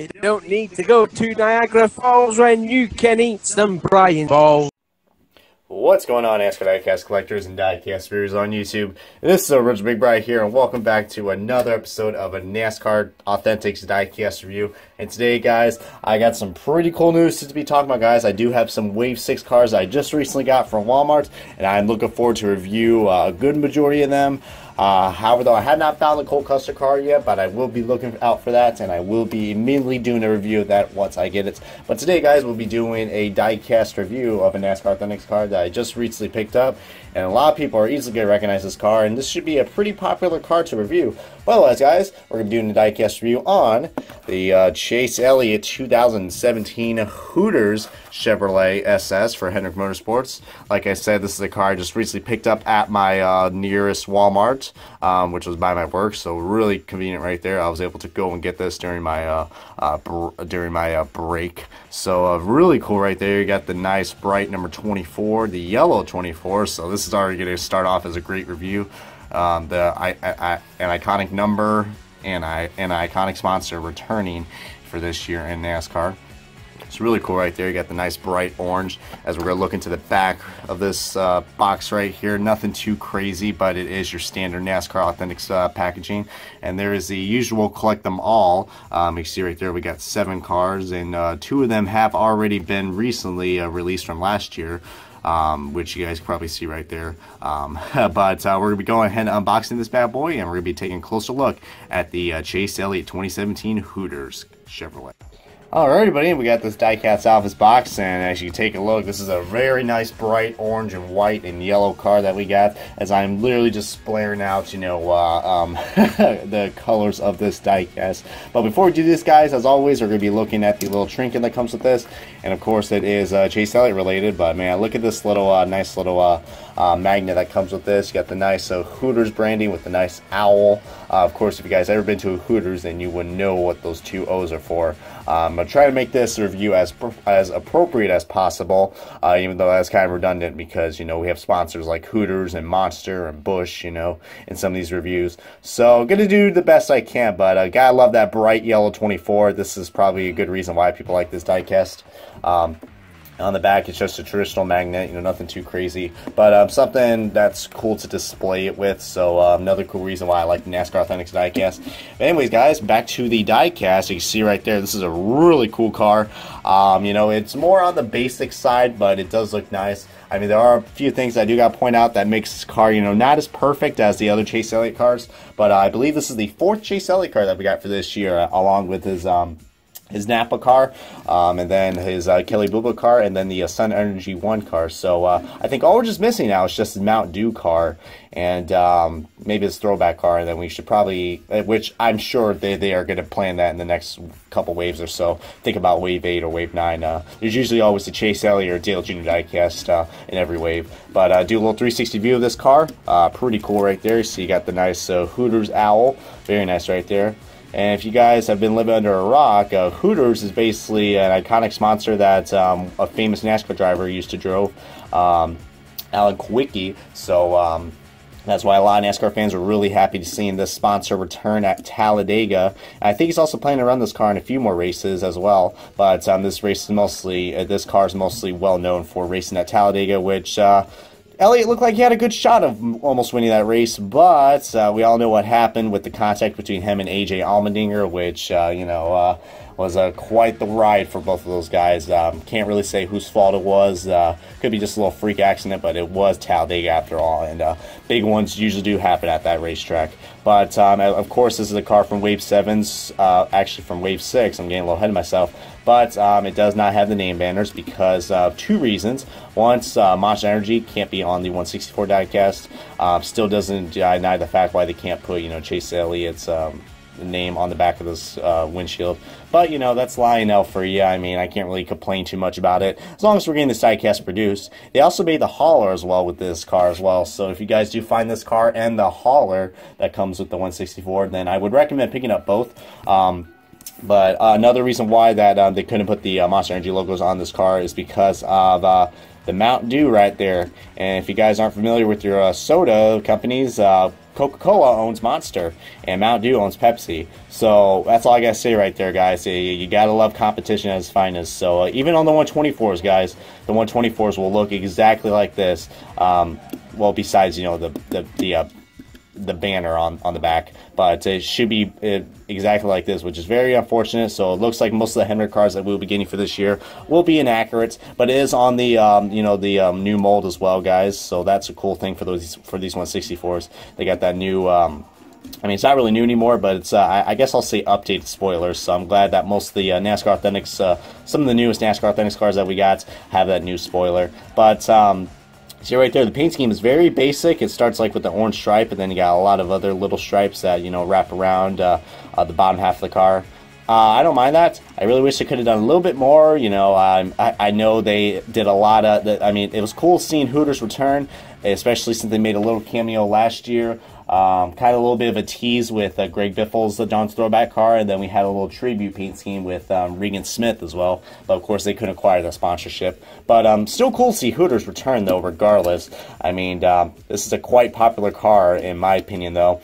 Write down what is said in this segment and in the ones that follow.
You don't need to go to Niagara Falls when you can eat some Brian balls. What's going on, NASCAR diecast collectors and diecast viewers on YouTube? This is Original Big Brian here, and welcome back to another episode of a NASCAR Authentics diecast review. And today, guys, I got some pretty cool news to be talking about, guys. I do have some Wave 6 cars I just recently got from Walmart, and I'm looking forward to review a good majority of them. However, though, I have not found the Cole Custer car yet, but I will be looking out for that, and I will be immediately doing a review of that once I get it. But today, guys, we'll be doing a diecast review of a NASCAR Authentics car that I just recently picked up, and a lot of people are easily going to recognize this car, and this should be a pretty popular car to review. But otherwise, guys, we're going to be doing a diecast review on the Chase Elliott 2017 Hooters Chevrolet SS for Hendrick Motorsports. Like I said, this is a car I just recently picked up at my nearest Walmart, which was by my work, so really convenient right there. I was able to go and get this during my break. So really cool right there. You got the nice bright number 24, the yellow 24. So this is already going to start off as a great review. An iconic number and an iconic sponsor returning for this year in NASCAR. It's really cool right there. You got the nice bright orange. As we're going to look into the back of this box right here, nothing too crazy, but it is your standard NASCAR Authentics packaging. And there is the usual collect them all. You can see right there we got 7 cars, and 2 of them have already been recently released from last year. Which you guys can probably see right there. But we're going to be going ahead and unboxing this bad boy, and we're going to be taking a closer look at the Chase Elliott 2017 Hooters Chevrolet. Alright, everybody, we got this diecast out of this box, and as you take a look, this is a very nice bright orange and white and yellow car that we got, as I'm literally just splaring out, you know, the colors of this diecast. But before we do this, guys, as always, we're going to be looking at the little trinket that comes with this, and of course it is Chase Elliott related, but man, look at this little nice little magnet that comes with this. You got the nice Hooters branding with the nice owl. Of course, if you guys ever been to a Hooters, then you would know what those 2 O's are for. I'm going to try to make this review as appropriate as possible, even though that's kind of redundant because, you know, we have sponsors like Hooters and Monster and Busch, you know, in some of these reviews. So I'm going to do the best I can, but gotta love that bright yellow 24. This is probably a good reason why people like this diecast. On the back, it's just a traditional magnet, you know, nothing too crazy, but something that's cool to display it with. So another cool reason why I like the NASCAR Authentics diecast. But anyways, guys, back to the diecast. You can see right there, this is a really cool car. You know, it's more on the basic side, but it does look nice. I mean, there are a few things I do got to point out that makes this car, you know, not as perfect as the other Chase Elliott cars, but I believe this is the 4th Chase Elliott car that we got for this year, along with his Napa car, and then his Kelly Bubba car, and then the Sun Energy 1 car. So I think all we're just missing now is just his Mount Dew car, and maybe his throwback car, and then we should probably, which I'm sure they are going to plan that in the next couple waves or so. Think about Wave 8 or Wave 9. There's usually always a Chase Elliott or Dale Jr. diecast in every wave. But do a little 360 view of this car. Pretty cool right there. So you got the nice Hooters owl. Very nice right there. And if you guys have been living under a rock, Hooters is basically an iconic sponsor that a famous NASCAR driver used to drive, Alan Kulwicki. So that's why a lot of NASCAR fans are really happy to seeing this sponsor return at Talladega. And I think he's also planning to run this car in a few more races as well. But this race is mostly, this car is mostly well known for racing at Talladega, which Elliott looked like he had a good shot of almost winning that race, but we all know what happened with the contact between him and A.J. Allmendinger, which, you know, was quite the ride for both of those guys. Can't really say whose fault it was. Could be just a little freak accident, but it was Talladega after all, and big ones usually do happen at that racetrack. But, of course, this is a car from Wave 7's, actually from Wave 6. I'm getting a little ahead of myself. But it does not have the name banners because of 2 reasons. Once, Monster Energy can't be on the 164 diecast. Still doesn't deny the fact why they can't put, you know, Chase Elliott's name on the back of this windshield. But, you know, that's Lionel for you. I mean, I can't really complain too much about it, as long as we're getting this diecast produced. They also made the hauler as well with this car as well. So if you guys do find this car and the hauler that comes with the 164, then I would recommend picking up both. But another reason why that they couldn't put the Monster Energy logos on this car is because of the Mountain Dew right there. And if you guys aren't familiar with your soda companies, Coca-Cola owns Monster, and Mountain Dew owns Pepsi. So that's all I gotta say right there, guys. You gotta love competition at its finest. So even on the 124s, guys, the 124s will look exactly like this. Well, besides, you know, the banner on the back, but it should be exactly like this, which is very unfortunate. So it looks like most of the Hendrick cars that we'll be getting for this year will be inaccurate, but it is on the you know, the new mold as well, guys. So that's a cool thing for these 164s. They got that new I mean, it's not really new anymore, but it's I guess I'll say updated spoilers. So I'm glad that most of the NASCAR Authentics, some of the newest NASCAR Authentics cars that we got have that new spoiler. But see right there, the paint scheme is very basic. It starts like with the orange stripe, and then you got a lot of other little stripes that, you know, wrap around the bottom half of the car. I don't mind that. I really wish they could have done a little bit more. You know, I know they did a lot of. I mean, it was cool seeing Hooters return, especially since they made a little cameo last year. Kind of a little bit of a tease with Greg Biffle's John's throwback car, and then we had a little tribute paint scheme with Regan Smith as well. But of course, they couldn't acquire the sponsorship. But still cool to see Hooters return, though, regardless. I mean, this is a quite popular car, in my opinion, though.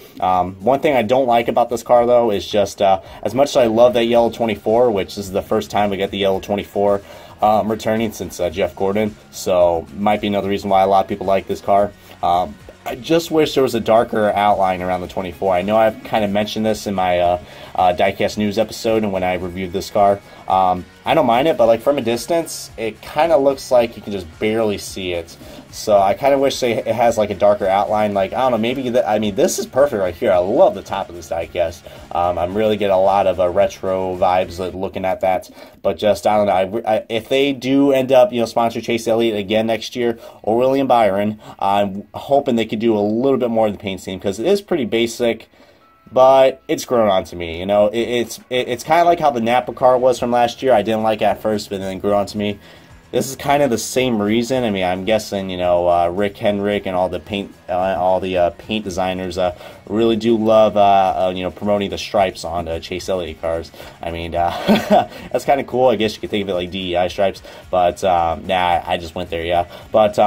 One thing I don't like about this car, though, is just as much as I love that yellow 24, which this is the first time we get the yellow 24 returning since Jeff Gordon, so might be another reason why a lot of people like this car. I just wish there was a darker outline around the 24. I know I've kind of mentioned this in my Diecast News episode and when I reviewed this car. I don't mind it, but like from a distance, it kind of looks like you can just barely see it. So I kind of wish it has like a darker outline. Like, I don't know, maybe, I mean, this is perfect right here. I love the top of this diecast. I'm really getting a lot of retro vibes looking at that. But just, I don't know, if they do end up, you know, sponsor Chase Elliott again next year, or William Byron, I'm hoping they could do a little bit more of the paint scheme, because it is pretty basic. But it's grown on to me, you know. It's kind of like how the Napa car was from last year. I didn't like it at first, but then it grew on to me. This is kind of the same reason. I mean, I'm guessing, you know, Rick Hendrick and all the paint designers really do love, you know, promoting the stripes on Chase Elliott cars. I mean, that's kind of cool. I guess you could think of it like DEI stripes, but nah, I just went there, yeah. But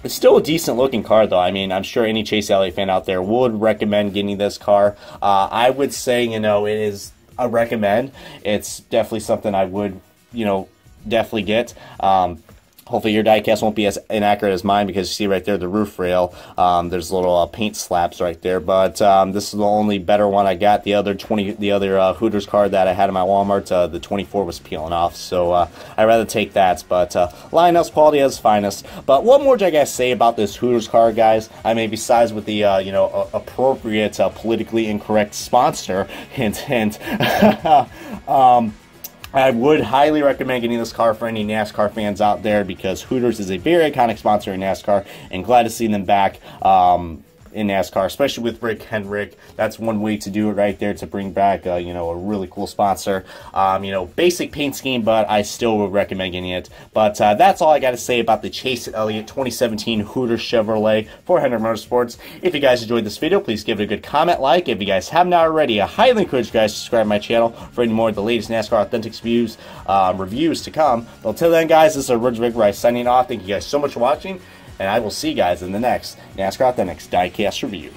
it's still a decent looking car, though. I mean, I'm sure any Chase Elliott fan out there would recommend getting this car. I would say, you know, it is a recommend. It's definitely something I would, you know, definitely get. Hopefully your diecast won't be as inaccurate as mine, because you see right there the roof rail. There's little paint slabs right there, but this is the only better one I got. The other Hooters card that I had in my Walmart, the 24 was peeling off, so I'd rather take that. But Lionel's quality at its finest. But what more do I gotta say about this Hooters card, guys? I mean, besides with the you know, appropriate politically incorrect sponsor, hint hint. I would highly recommend getting this car for any NASCAR fans out there, because Hooters is a very iconic sponsor in NASCAR, and glad to see them back in NASCAR, especially with Rick Hendrick. That's one way to do it right there, to bring back you know, a really cool sponsor. You know, basic paint scheme, but I still would recommend getting it. But that's all I got to say about the Chase Elliott 2017 Hooters Chevrolet for Hendrick Motorsports. If you guys enjoyed this video, please give it a good comment, like. If you guys have not already, I highly encourage you guys to subscribe to my channel for any more of the latest NASCAR Authentics reviews to come. But until then, guys, this is Ridge Rice signing off. Thank you guys so much for watching, and I will see you guys in the next NASCAR Authentics Diecast review.